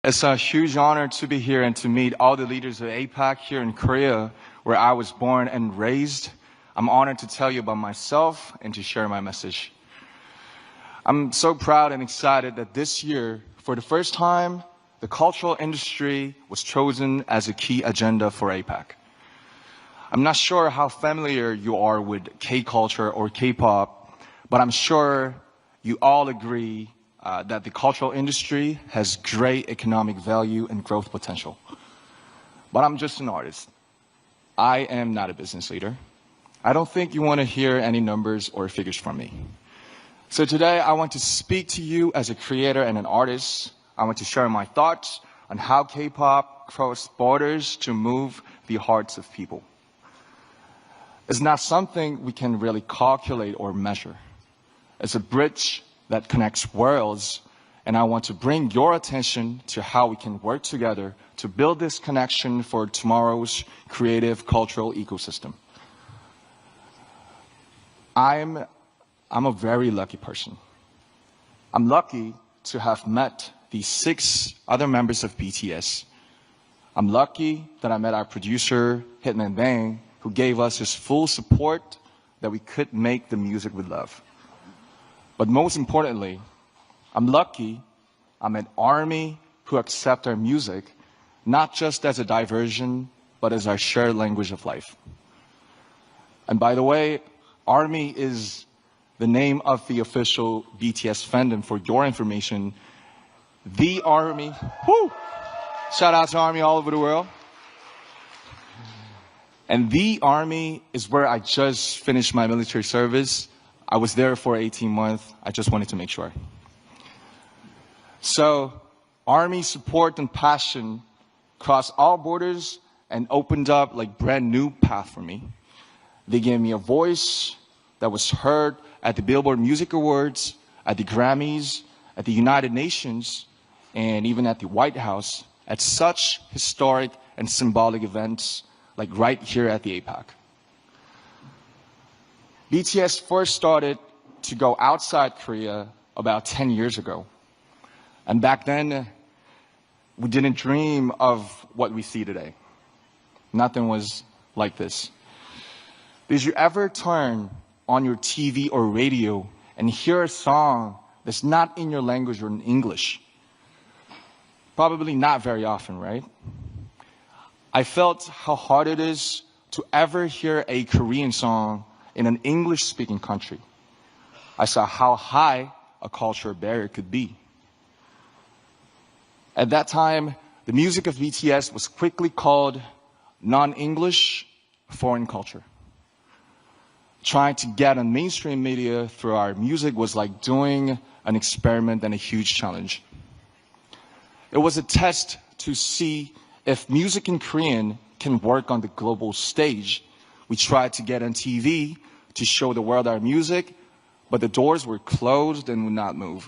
It's a huge honor to be here and to meet all the leaders of APEC here in Korea, where I was born and raised. I'm honored to tell you about myself and to share my message. I'm so proud and excited that this year, for the first time, the cultural industry was chosen as a key agenda for APEC. I'm not sure how familiar you are with K-culture or K-pop, but I'm sure you all agree that the cultural industry has great economic value and growth potential. But I'm just an artist. I am not a business leader. I don't think you want to hear any numbers or figures from me. So today I want to speak to you as a creator and an artist. I want to share my thoughts on how K-pop crossed borders to move the hearts of people. It's not something we can really calculate or measure. It's a bridge that connects worlds, and I want to bring your attention to how we can work together to build this connection for tomorrow's creative cultural ecosystem. I'm a very lucky person. I'm lucky to have met the 6 other members of BTS. I'm lucky that I met our producer, Hitman Bang, who gave us his full support that we could make the music we love. But most importantly, I'm lucky I'm an ARMY who accept our music, not just as a diversion, but as our shared language of life. And by the way, ARMY is the name of the official BTS fandom. For your information, the ARMY, woo! Shout out to ARMY all over the world. And the ARMY is where I just finished my military service. I was there for 18 months. I just wanted to make sure. So, ARMY support and passion crossed all borders and opened up like brand new path for me. They gave me a voice that was heard at the Billboard Music Awards, at the Grammys, at the United Nations, and even at the White House, at such historic and symbolic events like right here at the APEC. BTS first started to go outside Korea about 10 years ago. And back then, we didn't dream of what we see today. Nothing was like this. Did you ever turn on your TV or radio and hear a song that's not in your language or in English? Probably not very often, right? I felt how hard it is to ever hear a Korean song in an English-speaking country. I saw how high a cultural barrier could be. At that time, the music of BTS was quickly called non-English foreign culture. Trying to get on mainstream media through our music was like doing an experiment and a huge challenge. It was a test to see if music in Korean can work on the global stage. We tried to get on TV to show the world our music, but the doors were closed and would not move.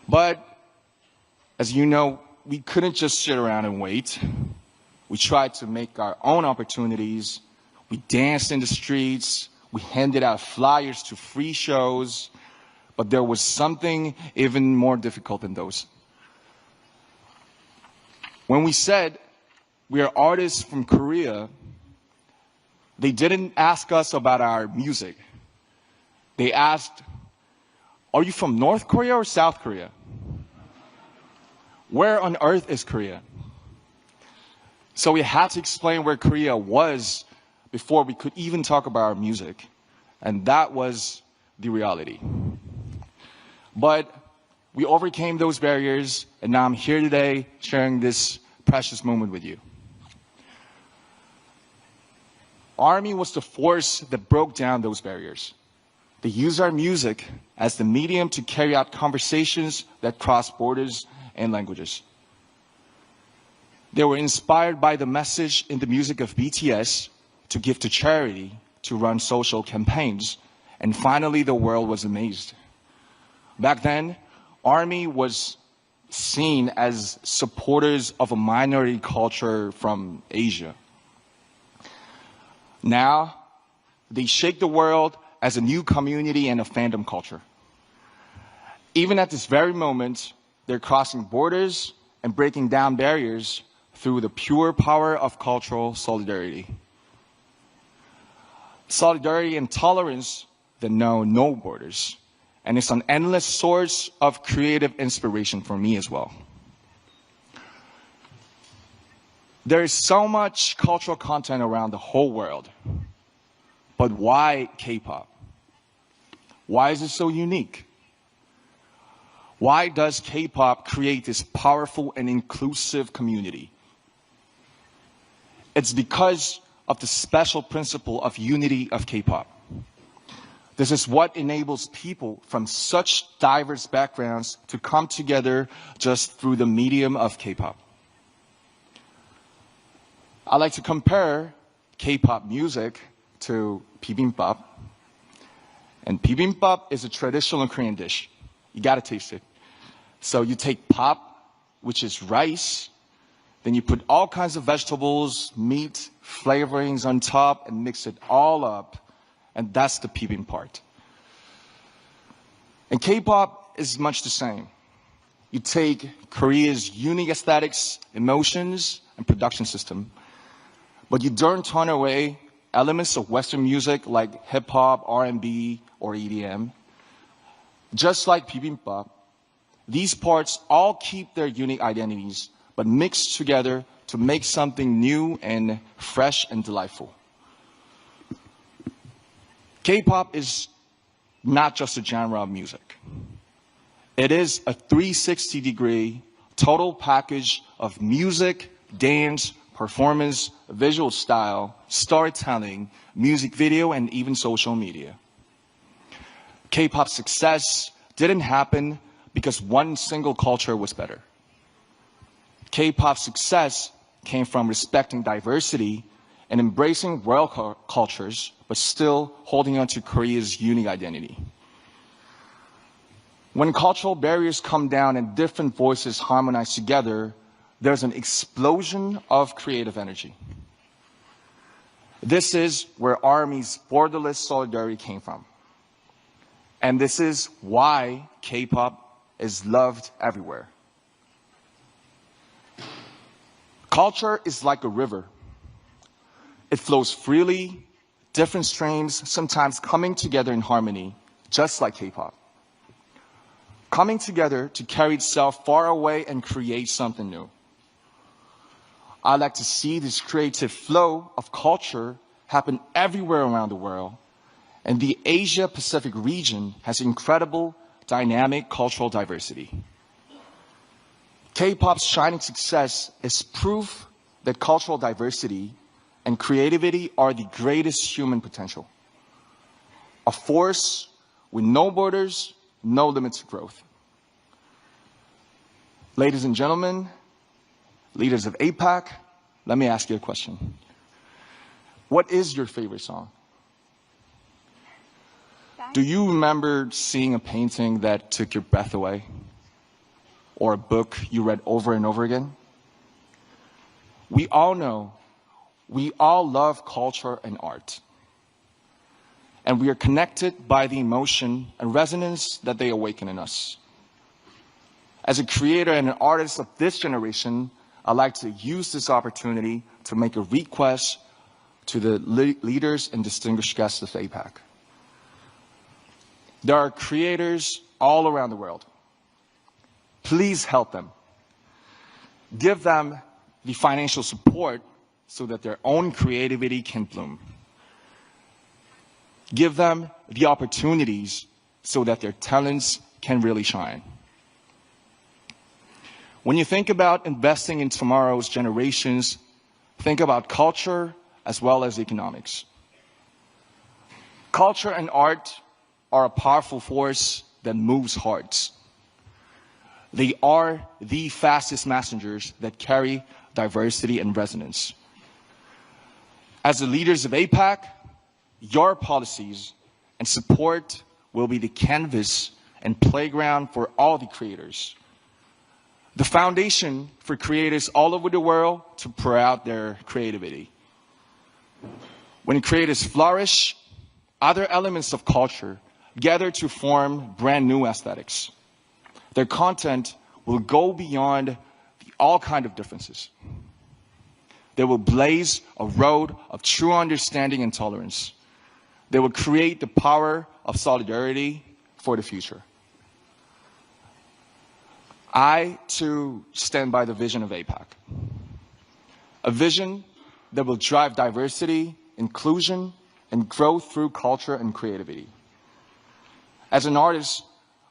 But, as you know, we couldn't just sit around and wait. We tried to make our own opportunities. We danced in the streets. We handed out flyers to free shows. But there was something even more difficult than those. When we said we are artists from Korea, they didn't ask us about our music. They asked, are you from North Korea or South Korea? Where on earth is Korea? So we had to explain where Korea was before we could even talk about our music. And that was the reality. But we overcame those barriers, and now I'm here today sharing this precious moment with you. ARMY was the force that broke down those barriers. They used our music as the medium to carry out conversations that cross borders and languages. They were inspired by the message in the music of BTS to give to charity, to run social campaigns, and finally the world was amazed. Back then, ARMY was seen as supporters of a minority culture from Asia. Now, they shake the world as a new community and a fandom culture. Even at this very moment, they're crossing borders and breaking down barriers through the pure power of cultural solidarity. Solidarity and tolerance that know no borders, and it's an endless source of creative inspiration for me as well. There is so much cultural content around the whole world, but why K-pop? Why is it so unique? Why does K-pop create this powerful and inclusive community? It's because of the special principle of unity of K-pop. This is what enables people from such diverse backgrounds to come together just through the medium of K-pop. I like to compare K-pop music to bibimbap. And bibimbap is a traditional Korean dish. You gotta taste it. So you take pop, which is rice, then you put all kinds of vegetables, meat, flavorings on top, and mix it all up. And that's the bibimbap part. And K-pop is much the same. You take Korea's unique aesthetics, emotions, and production system, but you don't turn away elements of Western music like hip-hop, R&B, or EDM. Just like bibimbap, these parts all keep their unique identities, but mix together to make something new and fresh and delightful. K-pop is not just a genre of music. It is a 360-degree total package of music, dance, performance, visual style, storytelling, music video, and even social media. K-pop success didn't happen because one single culture was better. K-pop success came from respecting diversity and embracing world cultures, but still holding on to Korea's unique identity. When cultural barriers come down and different voices harmonize together, there's an explosion of creative energy. This is where ARMY's borderless solidarity came from. And this is why K-pop is loved everywhere. Culture is like a river. It flows freely, different streams, sometimes coming together in harmony, just like K-pop. Coming together to carry itself far away and create something new. I like to see this creative flow of culture happen everywhere around the world. And the Asia-Pacific region has incredible, dynamic cultural diversity. K-pop's shining success is proof that cultural diversity and creativity are the greatest human potential. A force with no borders, no limits to growth. Ladies and gentlemen, leaders of APEC, let me ask you a question. What is your favorite song? Do you remember seeing a painting that took your breath away? Or a book you read over and over again? We all know, we all love culture and art. And we are connected by the emotion and resonance that they awaken in us. As a creator and an artist of this generation, I'd like to use this opportunity to make a request to the leaders and distinguished guests of APEC. There are creators all around the world. Please help them. Give them the financial support so that their own creativity can bloom. Give them the opportunities so that their talents can really shine. When you think about investing in tomorrow's generations, think about culture as well as economics. Culture and art are a powerful force that moves hearts. They are the fastest messengers that carry diversity and resonance. As the leaders of APEC, your policies and support will be the canvas and playground for all the creators. The foundation for creators all over the world to pour out their creativity. When creators flourish, other elements of culture gather to form brand new aesthetics. Their content will go beyond all kinds of differences. They will blaze a road of true understanding and tolerance. They will create the power of solidarity for the future. I, too, stand by the vision of APEC. A vision that will drive diversity, inclusion, and growth through culture and creativity. As an artist,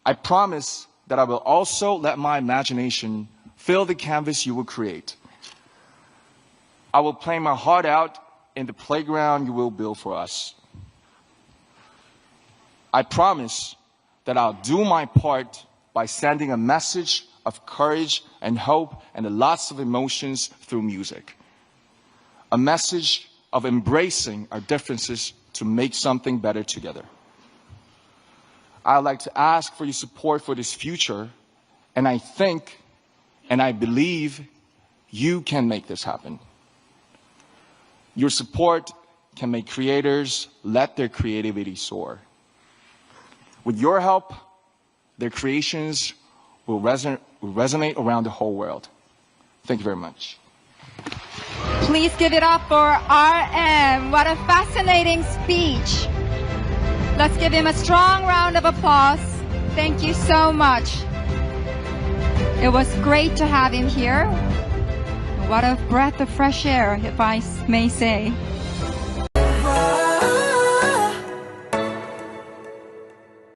I promise that I will also let my imagination fill the canvas you will create. I will play my heart out in the playground you will build for us. I promise that I'll do my part by sending a message of courage and hope and lots of emotions through music. A message of embracing our differences to make something better together. I'd like to ask for your support for this future, and I think and I believe you can make this happen. Your support can make creators let their creativity soar. With your help, their creations will resonate around the whole world. Thank you very much. Please give it up for RM. What a fascinating speech. Let's give him a strong round of applause. Thank you so much. It was great to have him here. What a breath of fresh air, if I may say.